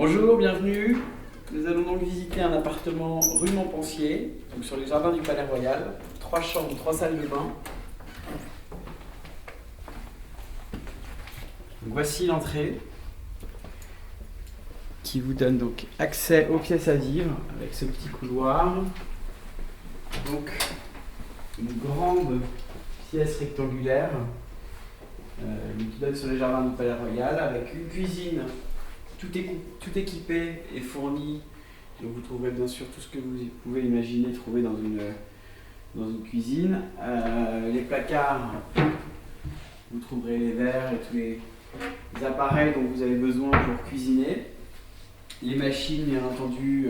Bonjour, bienvenue. Nous allons donc visiter un appartement rue Montpensier, donc sur les jardins du Palais Royal. 3 chambres, 3 salles de bain. Donc voici l'entrée qui vous donne donc accès aux pièces à vivre avec ce petit couloir. Donc une grande pièce rectangulaire qui donne sur les jardins du Palais Royal avec une cuisine tout équipé et fourni. Donc vous trouverez bien sûr tout ce que vous pouvez imaginer trouver dans une cuisine. Les placards, vous trouverez les verres et tous les appareils dont vous avez besoin pour cuisiner. Les machines, bien entendu,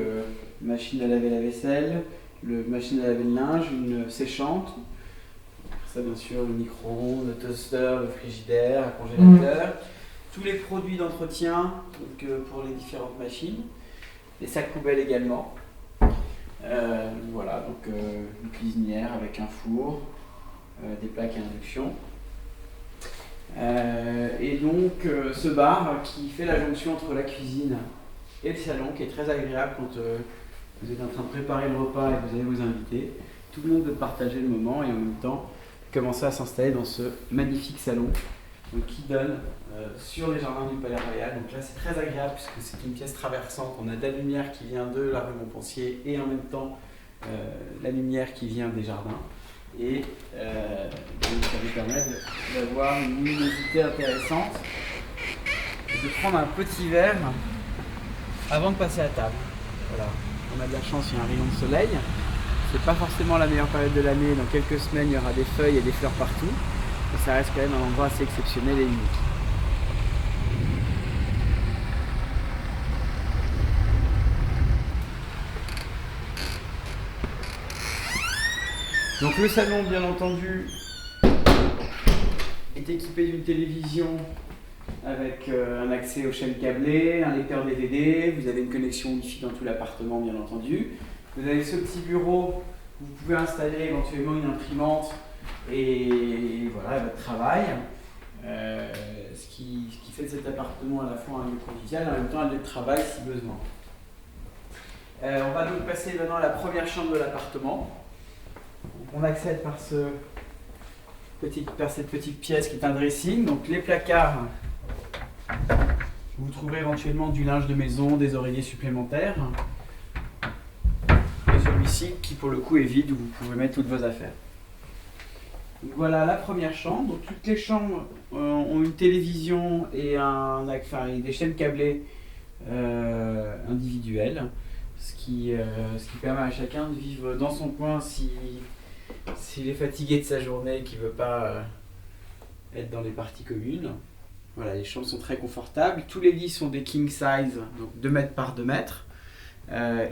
machine à laver la vaisselle, machine à laver le linge, une séchante. Ça bien sûr, le micro-ondes, le toaster, le frigidaire, le congélateur. Tous les produits d'entretien pour les différentes machines. Les sacs poubelles également. Voilà, donc une cuisinière avec un four, des plaques à induction. Et donc ce bar qui fait la jonction entre la cuisine et le salon, qui est très agréable quand vous êtes en train de préparer le repas et que vous avez vos invités. Tout le monde peut partager le moment et en même temps commencer à s'installer dans ce magnifique salon qui donne sur les jardins du Palais Royal. Donc là c'est très agréable puisque c'est une pièce traversante. On a de la lumière qui vient de la rue Montpensier et en même temps la lumière qui vient des jardins. Et donc ça vous permet d'avoir une luminosité intéressante et de prendre un petit verre avant de passer à table. Voilà. On a de la chance, il y a un rayon de soleil. C'est pas forcément la meilleure période de l'année. Dans quelques semaines, il y aura des feuilles et des fleurs partout. Mais ça reste quand même un endroit assez exceptionnel et unique. Donc le salon, bien entendu, est équipé d'une télévision avec un accès aux chaînes câblées, un lecteur DVD, vous avez une connexion Wi-Fi dans tout l'appartement, bien entendu. Vous avez ce petit bureau où vous pouvez installer éventuellement une imprimante et voilà votre travail. Ce qui fait de cet appartement à la fois un lieu convivial et en même temps un lieu de travail si besoin. On va donc passer maintenant à la première chambre de l'appartement. On accède par cette petite pièce qui est un dressing. Donc les placards, vous trouverez éventuellement du linge de maison, des oreillers supplémentaires. Et celui-ci qui pour le coup est vide où vous pouvez mettre toutes vos affaires. Donc voilà la première chambre. Donc toutes les chambres ont une télévision et des chaînes câblées individuelles. Ce qui permet à chacun de vivre dans son coin s'il est fatigué de sa journée et qu'il ne veut pas être dans les parties communes. Voilà, les chambres sont très confortables. Tous les lits sont des king size, donc 2 mètres par 2 mètres.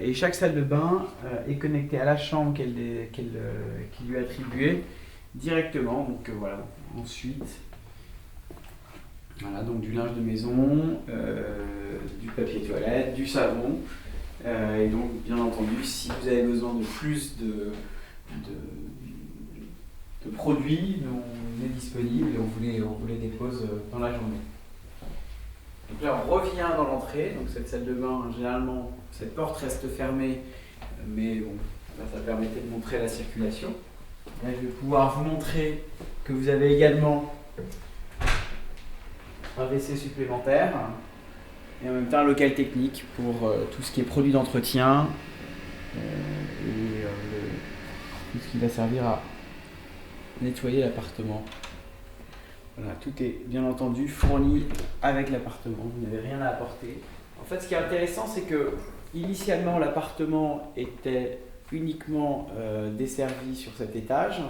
Et chaque salle de bain est connectée à la chambre qui lui est attribuée directement. Donc voilà, ensuite, voilà, donc du linge de maison, du papier toilette, du savon. Et donc, bien entendu, si vous avez besoin de plus de produits, on est disponible et on vous les dépose dans la journée. Donc là, on revient dans l'entrée. Donc cette salle de bain, généralement, cette porte reste fermée, mais bon, là, ça permettait de montrer la circulation. Là, je vais pouvoir vous montrer que vous avez également un WC supplémentaire. Et en même temps un local technique pour tout ce qui est produits d'entretien et tout ce qui va servir à nettoyer l'appartement. Voilà, tout est bien entendu fourni avec l'appartement, vous n'avez rien à apporter. En fait, ce qui est intéressant, c'est que initialement l'appartement était uniquement desservi sur cet étage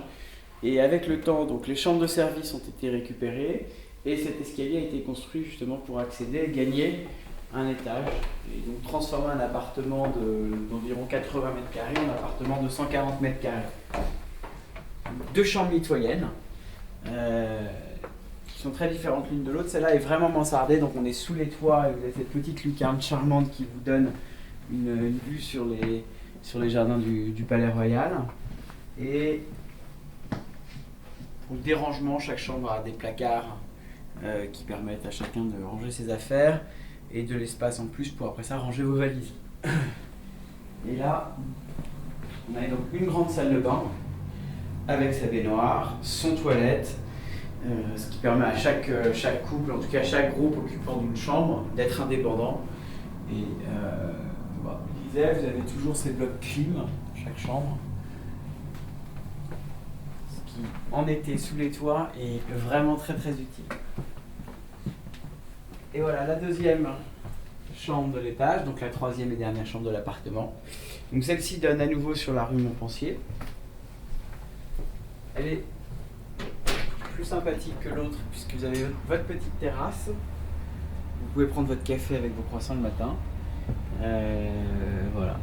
et avec le temps, donc les chambres de service ont été récupérées. Et cet escalier a été construit justement pour accéder et gagner un étage et donc transformer un appartement d'environ 80 mètres carrés en appartement de 140 mètres carrés. 2 chambres mitoyennes qui sont très différentes l'une de l'autre. Celle-là est vraiment mansardée, donc on est sous les toits et vous avez cette petite lucarne charmante qui vous donne une vue sur les jardins du Palais Royal. Et pour le dérangement, chaque chambre a des placards qui permettent à chacun de ranger ses affaires. et de l'espace en plus pour après ça ranger vos valises. Et là, on a donc une grande salle de bain avec sa baignoire, son toilette, ce qui permet à chaque couple, en tout cas à chaque groupe occupant d'une chambre, d'être indépendant. Et bah, je disais, vous avez toujours ces blocs clim, chaque chambre, ce qui en été sous les toits est vraiment très très utile. Et voilà la deuxième chambre de l'étage, donc la troisième et dernière chambre de l'appartement. Donc celle-ci donne à nouveau sur la rue Montpensier. Elle est plus sympathique que l'autre puisque vous avez votre petite terrasse. Vous pouvez prendre votre café avec vos croissants le matin. Voilà.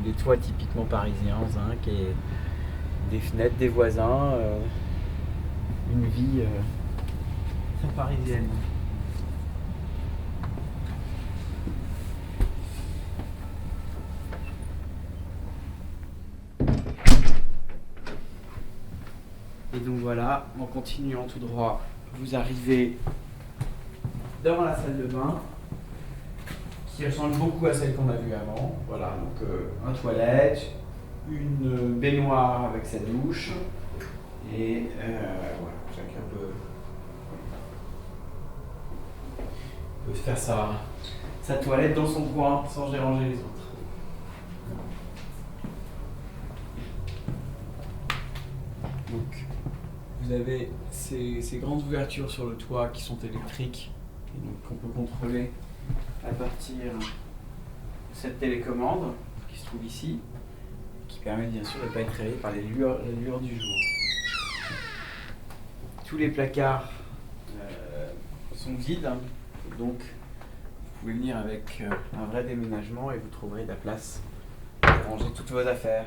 Des toits typiquement parisiens en zinc et des fenêtres, des voisins. Une vie très parisienne. Et donc voilà, en continuant tout droit, vous arrivez devant la salle de bain, qui ressemble beaucoup à celle qu'on a vue avant. Voilà, donc un toilette, une baignoire avec sa douche, et voilà, chacun peut faire sa toilette dans son coin sans déranger les autres. Donc, vous avez ces grandes ouvertures sur le toit qui sont électriques et donc qu'on peut contrôler à partir de cette télécommande qui se trouve ici, qui permet bien sûr de ne pas être réveillé par les lueurs du jour. Tous les placards sont vides, donc vous pouvez venir avec un vrai déménagement et vous trouverez de la place pour ranger toutes vos affaires.